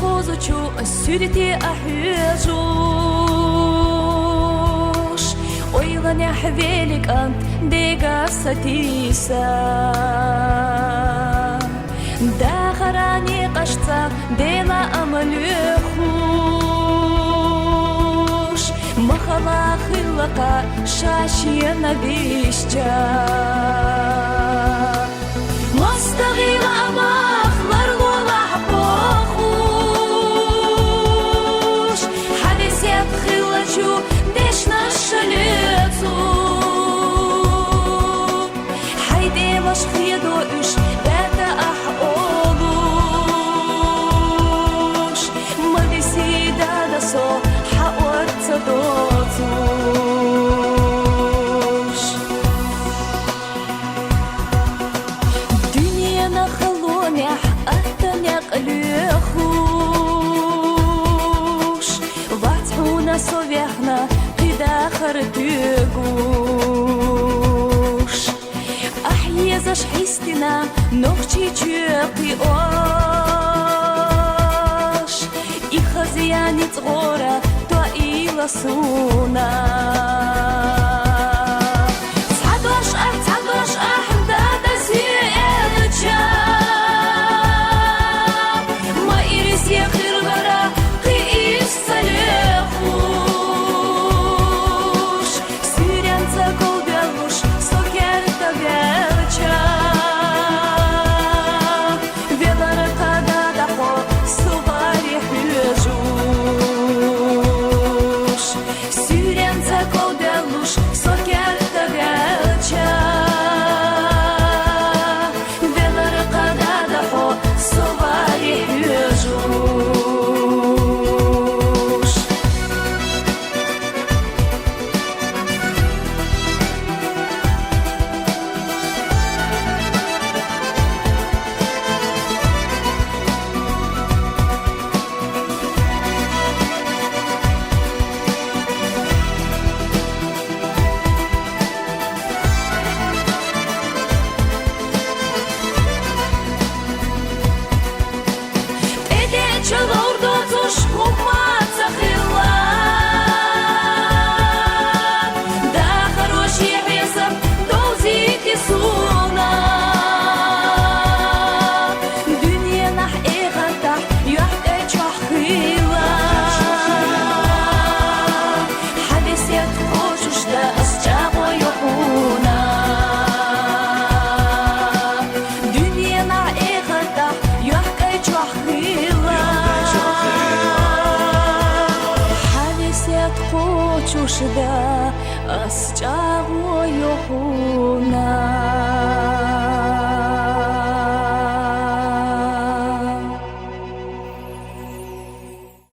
قوزوچو سورتي أحيجوش ويلان يا حبيلك أنت ديقا ستيسا داخراني قشتا ديلا أمليخوش مخلا خلقا شاشي نبيشتا مستغيل أماخلر لولا حبوخوش حدثيت خلجو ديشنا الشليتو حيدي مش خيدو إش باتا أحقولوش ما بيسيدا دسو حقوات تدوتوش دنيانا خلونيح أهتنيا قليخوش واتحونا صبيحنا قدا خرتيقوش أحيزش حيستنا نوخشي تشيقي أوش إخزياني تغورا تو إيلا سونا